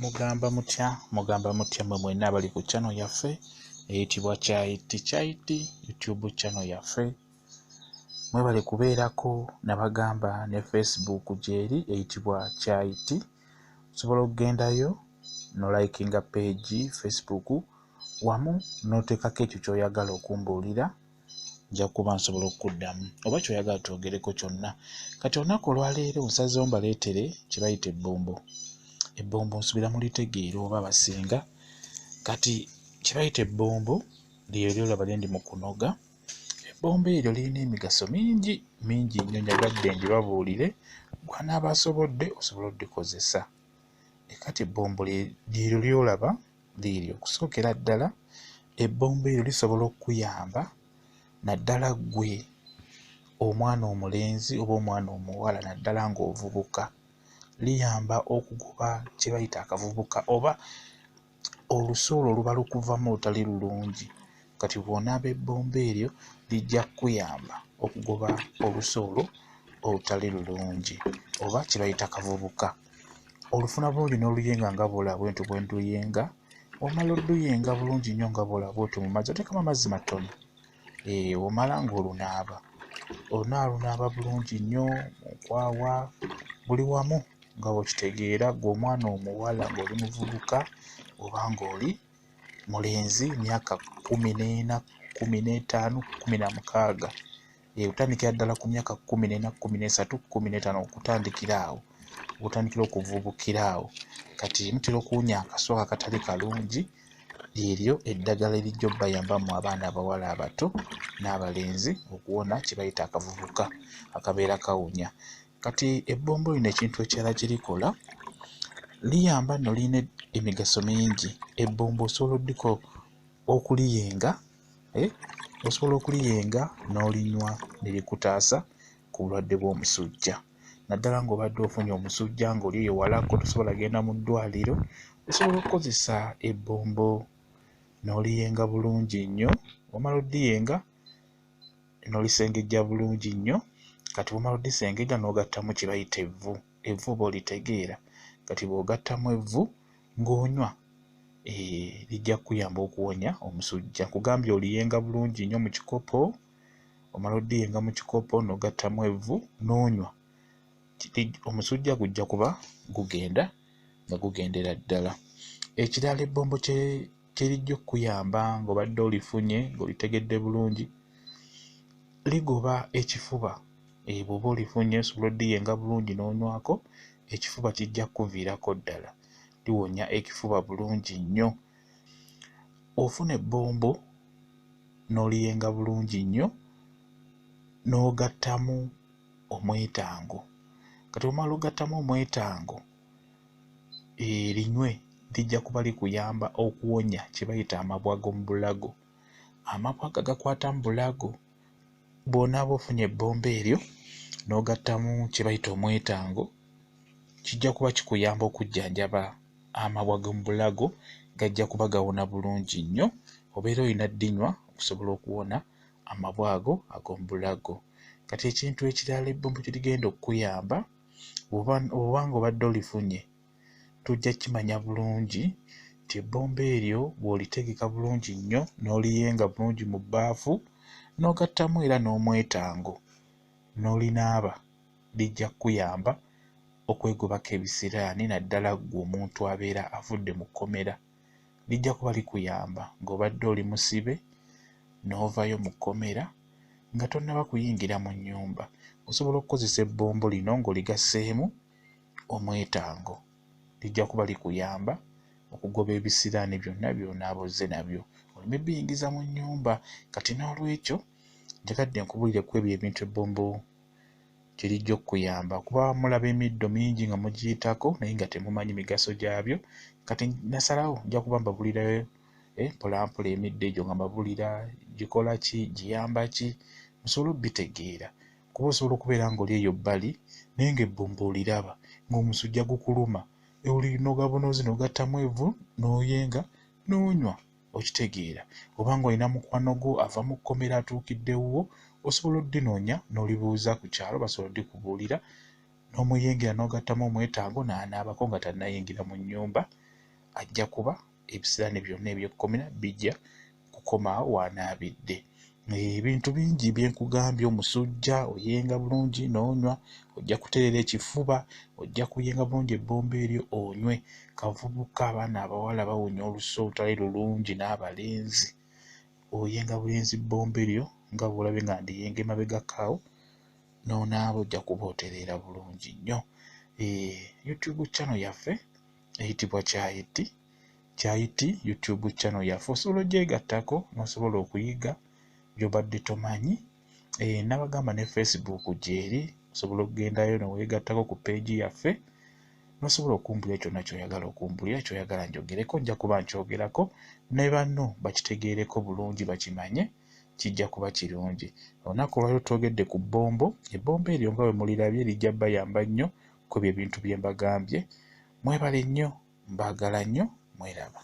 Mugamba mutya mmwe mwenna abali ku channel yaffe eyitibwa Kyaiti YouTube channel yaffe. Mwebale kubeerako nabagamba ne Facebook gyeri eyitibwa Kyaiti. Osobola okugendayo no likinga page Facebook wamu n'oteekako ekyo ky'oyagala okumbuulira, nja kuba nsobola okuddamu oba ky'oyagala twogereko kyonna. Kati olunaku olwaleero nsazeewo mbaleetere kye bayita ebbombo. Ebbombo nsubira mulitegeera oba basinga. Kati kye bayita ebbombo lye lyolaba lye ndi mu kunoga. Ebbombo eryo lirina emigaso mingi nnyo, nyagadde ndibabuulire gw'anaaba asobodde osobola oddikozesa. Kati ebbombo lyeryo lyolaba liiryo. Okusookera ddala ebbombo eryo lisobola okuyamba naddala ggwe omwana omulenzi oba omwana omuwala naddala ng'ovubuka. Liyamba okugoba kye bayita akavubuka oba olusuula oluba lukuvamu olutali lulungi. Kati bw'onaaba ebbombo eryo lijja kukuyamba okugoba olusuula olutali lulungi oba kye bayita akavubuka. Olufuna bulungi n'oluyenga nga bw'olaba bwentyo bwe nduyenga. Omala odduyenga bulungi nnyo nga bw'olaba bw'otyo mu mazzi, oteekamu amazzi matono. Omala ng'olunaaba olunaalunaaba bulungi nnyo mu nkwawa buli wamu nga bw'okitegeera ggwe omwana omuwala ng'oli muvubuka oba ng'oli mulenzi myaka 14, 15, 16. Otandikira ddala ku myaka 14, 13, 15 okutandikira awo. Otandikira okuvubukira awo. Kati mutera okuwunya akaswa akatali kalungi, lyeryo eddagala erijja obbayambamu abaana abawala abato n'abalenzi okuwona kye bayita akavubuka akabeera kawunya. Kati ebbombo lino ekintu ekirala kye likola, liyamba nno lirina emigaso mingi. Ebbombo osobola oddiko okuliyenga, osobola okuliyenga n'olinywa ne likutaasa ku bulwadde bw'omusujja. Naddala ng'obadde ofunye omusujja ng'oli eyo walako tosobola genda mu ddwaliro, osobola okukozesa ebbombo n'oliyenga bulungi nnyo. Omala oddiyenga n'olisengejja bulungi nnyo. Kati bw'omala oddisengejja n'ogattamu kye bayita evvu. Evvu oba olitegeera. Kati bw'ogattamu evvu ng'onywa lijja kukuyamba okuwonya omusujja. Nkugambye oliyenga bulungi nnyo mu kikopo, omala oddiyenga mu kikopo n'ogattamu evvu n'onywa, omusujja gujja kuba gugenda nga gugendera ddala. Ekirala ebbombo kye lijja okukuyamba ng'obadde olifunye ng'olitegedde bulungi, ligoba ekifuba. Bw'oba olifunye osobola oddiyenga bulungi n'onywako, ekifuba kijja kukuviirako ddala. Liwonya ekifuba bulungi nnyo. Ofuna ebbombo n'oliyenga bulungi nnyo n'ogattamu omwetango. Kati omala ogattamu omwetango linywe, lijja kuba likuyamba okuwonya kye bayita amabwa g'omu bulago. Amabwa gakwata mu bulago. Bw'onaaba ofunye ebbombo eryo n'ogattamu kye bayita omwetango, kijja kuba kikuyamba okujjanjaba amabwa g'omu bulago, gajja kuba gawona bulungi nnyo. Obeera olina ddinywa okusobola okuwona amabwa ago ag'omu bulago. Kati ekintu ekirala ebbombo kye ligenda okukuyamba, oba ng'obadde olifunye, tujja kimanya bulungi nti ebbombo eryo bw'olitegeka bulungi nnyo n'oliyenga bulungi mu bbaafu n'ogattamu era n'omwetango n'olinaaba, lijja kukuyamba okwegobako ebisiraani naddala ggwe omuntu abeera avudde mu kkomera. Lijja kuba likuyamba ng'obadde oli musibe n'ovayo mu kkomera nga tonnaba kuyingira mu nnyumba. Osobola okukozesa ebbombo lino ng'oligasseemu omwetango. Lijja kuba likuyamba okugoba ebisiraani byonna by'onaaba ozze nabyo, oleme biyingiza mu nnyumba. Kati n'olwekyo njagadde nkubuulire ku ebyo ebintu ebbombo kye lijja okukuyamba. Kuba mulaba emiddo mingi nga mugiyitako naye nga temumanyi migaso gyabyo. Kati nasalawo nja kuba mbabuulirayo mpolampola emiddo egyo nga mbabuulira gikola ki, giyamba ki, musobole obbitegeera. Kuba osobola okubeera ng'oli eyo bbali naye ng'ebbombo oliraba ng'omusujja gukuluma, olinoga bunozi n'ogattamu evvu n'oyenga n'onywa, okitegeera. Oba ng'olina mukwano gwo ava mu kkomera atuukidde wuwo, osobola oddinoonya n'olibuuza ku kyalo, basobola oddikubuulira n'omuyingira n'ogattamu omwetango n'anaabako nga tannayingira mu nnyumba ajja kuba ebisiraani byonna ebyekkomera bijja kukomaawo wanaabidde. Ebintu bingi byenkugambye, omusujja oyenga bulungi n'onywa, ojja kutereera ekifuba, ojja kuyenga bulungi ebbomba eryo onywe. Kavubuka abaana abawala bawunya olusu olutali lulungi n'abalenzi, oyenga bulenzi bbomba eryo nga bw'olabye nga ndiyenga emabegakaawo n'onaaba ojja kuba otereera bulungi nnyo. YouTube channel yaffe eyitibwa Kyayiti YouTube channel yaffe, osobola ogyegattako n'osobola okuyiga by'obadde tomanyi. Nabagamba ne Facebook gyeri, osobola okugendayo n'oweegattako ku peegi yaffe n'osobola okumbulira kyonna ky'oyagala okumbulira, ky'oyagala njogereko nja kuba nkyogerako, ne banno bakitegeereko bulungi bakimanye, kijja kuba kirungi. Olunaku olwaliro twogedde ku bbombo. Ebbombo eryo nga bwe mulirabye lijja bayamba nnyo ku ebyo ebintu bye mbagambye. Mwebale nnyo, mbaagala nnyo, mweraba.